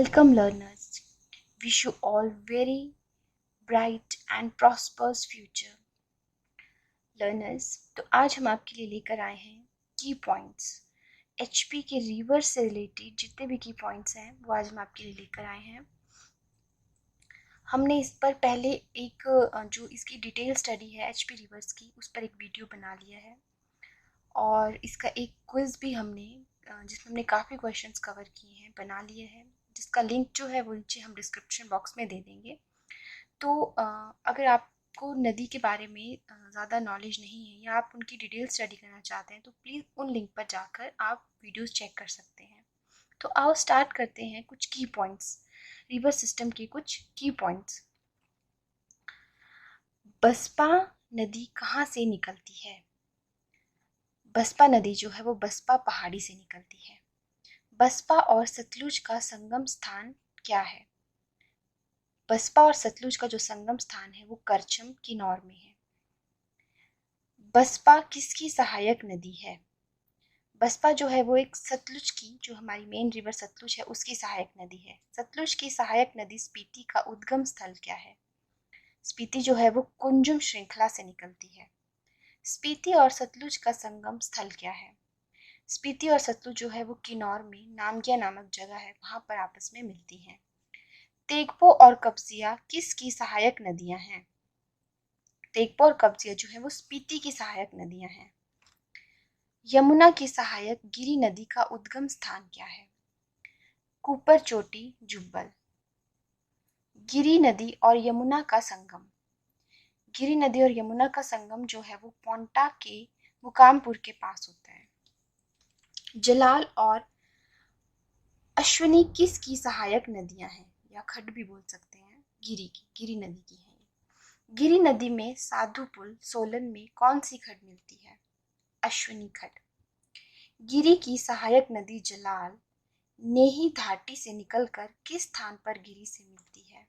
Welcome learners. Wish you all very bright and prosperous future. Learners, तो आज हम आपके लिए लेकर आए हैं की पॉइंट्स। एचपी के रिवर से रिलेटेड जितने भी की पॉइंट्स हैं वो आज हम आपके लिए लेकर आए हैं। हमने इस पर पहले एक जो इसकी डिटेल स्टडी है एचपी रिवर्स की उस पर एक वीडियो बना लिया है और इसका एक क्विज भी हमने जिसमें हमने काफ़ी क्वेश्चंस कवर किए हैं बना लिए हैं, जिसका लिंक जो है वो नीचे हम डिस्क्रिप्शन बॉक्स में दे देंगे। तो अगर आपको नदी के बारे में ज़्यादा नॉलेज नहीं है या आप उनकी डिटेल स्टडी करना चाहते हैं तो प्लीज़ उन लिंक पर जाकर आप वीडियोस चेक कर सकते हैं। तो आओ स्टार्ट करते हैं कुछ की पॉइंट्स, रिवर सिस्टम के कुछ की पॉइंट्स। बसपा नदी कहाँ से निकलती है? बसपा नदी जो है वो बसपा पहाड़ी से निकलती है। बसपा और सतलुज का संगम स्थान क्या है? बसपा और सतलुज का जो संगम स्थान है वो करछम किन्नौर में है। बसपा किसकी सहायक नदी है? बसपा जो है वो एक सतलुज की, जो हमारी मेन रिवर सतलुज है उसकी सहायक नदी है। सतलुज की सहायक नदी स्पीति का उद्गम स्थल क्या है? स्पीति जो है वो कुंजुम श्रृंखला से निकलती है। स्पीति और सतलुज का संगम स्थल क्या है? स्पीति और सतलुज जो है वो किन्नौर में नामगिया नामक जगह है, वहां पर आपस में मिलती हैं। तेगपो और कब्जिया किसकी सहायक नदियां हैं? तेगपो और कब्जिया जो है वो स्पीति की सहायक नदियां हैं। यमुना की सहायक गिरी नदी का उद्गम स्थान क्या है? कुपर चोटी जुब्बल। गिरी नदी और यमुना का संगम, गिरी नदी और यमुना का संगम जो है वो पोंटा के मुकामपुर के पास होता है। जलाल और अश्विनी किसकी सहायक नदियां हैं, या खड भी बोल सकते हैं, गिरी की, गिरी नदी की है। गिरी नदी में साधु पुल सोलन में कौन सी खड मिलती है? अश्विनी खड। गिरी की सहायक नदी जलाल नेही घाटी से निकलकर किस स्थान पर गिरी से मिलती है?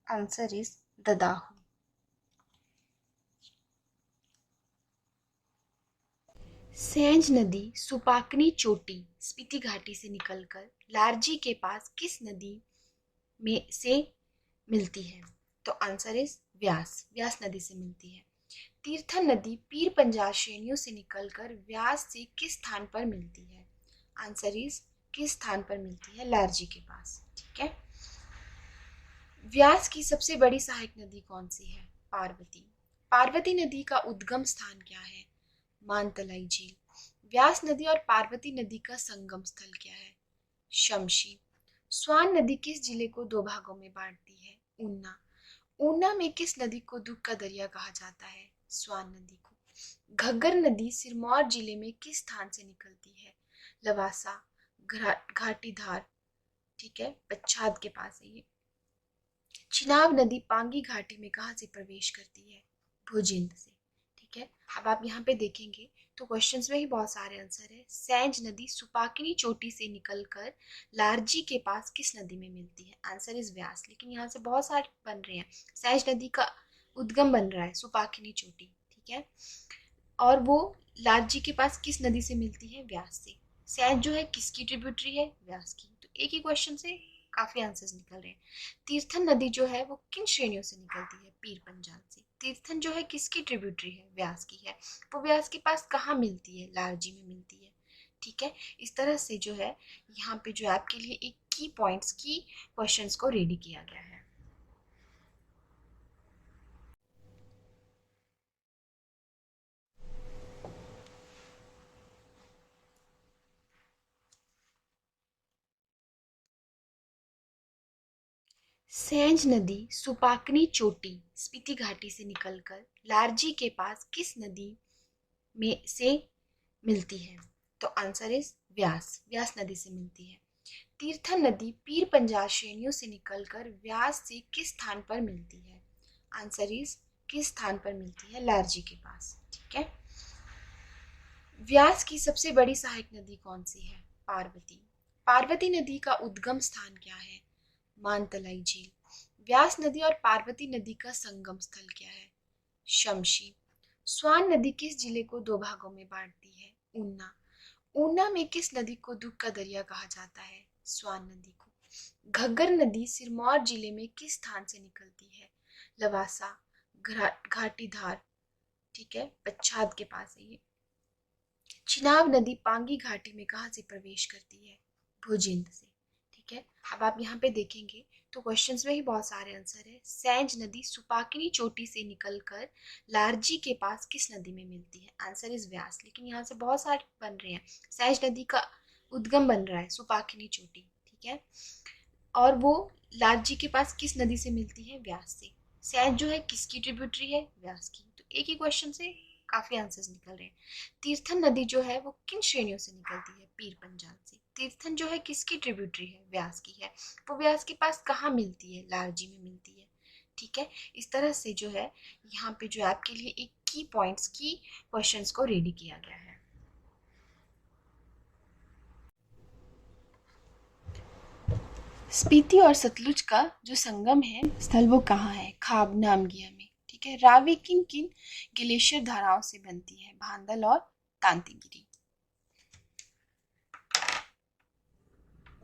Answer is Dadahu. सेंज नदी सुपाकनी चोटी स्पीति घाटी से निकलकर लारजी के पास किस नदी में से मिलती है? तो आंसर इज व्यास, व्यास नदी से मिलती है। तीर्थन नदी पीर पंजाल श्रेणियों से निकलकर व्यास से किस स्थान पर मिलती है? आंसर इज किस स्थान पर मिलती है? लारजी के पास। ठीक है। व्यास की सबसे बड़ी सहायक नदी कौन सी है? पार्वती। पार्वती नदी का उद्गम स्थान क्या है? मानतलाई झील। व्यास नदी और पार्वती नदी का संगम स्थल क्या है? शमशी। स्वान नदी किस जिले को दो भागों में बांटती है? ऊना। ऊना में किस नदी को दुख का दरिया कहा जाता है? स्वान नदी को। घग्गर नदी सिरमौर जिले में किस स्थान से निकलती है? लवासा घाटी धार, ठीक है, पच्छाद के पास है ये। चिनाब नदी पांगी घाटी में कहाँ से प्रवेश करती है? भुजिंद से। ठीक है। अब आप यहाँ पे देखेंगे तो क्वेश्चंस में ही बहुत सारे आंसर है। सैंज नदी सुपाकनी चोटी से निकलकर लारजी के पास किस नदी में मिलती है? आंसर इज व्यास। लेकिन यहाँ से बहुत सारे बन रहे हैं। सैंज नदी का उद्गम बन रहा है सुपाकनी चोटी, ठीक है, और वो लारजी के पास किस नदी से मिलती है? व्यास से। सैंज जो है किसकी ट्रिब्यूटरी है? व्यास की। तो एक ही क्वेश्चन से काफी आंसर्स निकल रहे हैं। तीर्थन नदी जो है वो किन श्रेणियों से निकलती है? पीर पंजाल से। तीर्थन जो है किसकी ट्रिब्यूटरी है? व्यास की है। वो व्यास के पास कहाँ मिलती है? लारजी में मिलती है। ठीक है। इस तरह से जो है यहाँ पे जो है आपके लिए एक की पॉइंट्स की क्वेश्चंस को रेडी किया गया है। सैंज नदी सुपाकनी चोटी स्पीति घाटी से निकलकर लारजी के पास किस नदी में से मिलती है? तो आंसर इज व्यास, व्यास नदी से मिलती है। तीर्थन नदी पीर पंजाल श्रेणियों से निकलकर व्यास से किस स्थान पर मिलती है? आंसर इज किस स्थान पर मिलती है? लारजी के पास। ठीक है। व्यास की सबसे बड़ी सहायक नदी कौन सी है? पार्वती। पार्वती नदी का उद्गम स्थान क्या है? मानतलाई झील। व्यास नदी और पार्वती नदी का संगम स्थल क्या है? शमशी। स्वान नदी किस जिले को दो भागों में बांटती है? ऊना। ऊना में किस नदी को दुख का दरिया कहा जाता है? स्वान नदी को। घग्गर नदी सिरमौर जिले में किस स्थान से निकलती है? लवासा, घाटीधार, ठीक है, पच्छाद के पास है ये। चिनाब नदी पांगी घाटी में कहाँ से प्रवेश करती है? भुजिंद से, ठीक है। अब आप यहाँ पे देखेंगे तो क्वेश्चंस में ही बहुत सारे आंसर है। सैंज नदी सुपाकिनी चोटी से निकलकर लारजी के पास किस नदी में मिलती है? आंसर इज व्यास, लेकिन यहाँ से बहुत सारे बन रहे हैं। सैंज नदी का उद्गम बन रहा है सुपाकिनी चोटी, ठीक है, और वो लारजी के पास किस नदी से मिलती है? व्यास से। सैंज जो है किसकी ट्रिब्यूटरी है? व्यास की। तो एक ही क्वेश्चन से काफी आंसर्स निकल रहे हैं। तीर्थन नदी जो है वो किन श्रेणियों से निकलती है? पीर पंजाल से। तीर्थन जो है किसकी ट्रिब्यूटरी है? व्यास की है। वो व्यास के पास कहाँ मिलती है? लारजी में मिलती है, ठीक है। इस तरह से जो है यहाँ पे जो आपके लिए एक की पॉइंट्स की क्वेश्चंस को रेडी किया गया है। स्पीति और सतलुज का जो संगम है स्थल वो कहाँ है? खाब नामगिया में, ठीक है। रावी किन किन ग्लेशियर धाराओं से बनती है? भांदल और तांतीगिरी।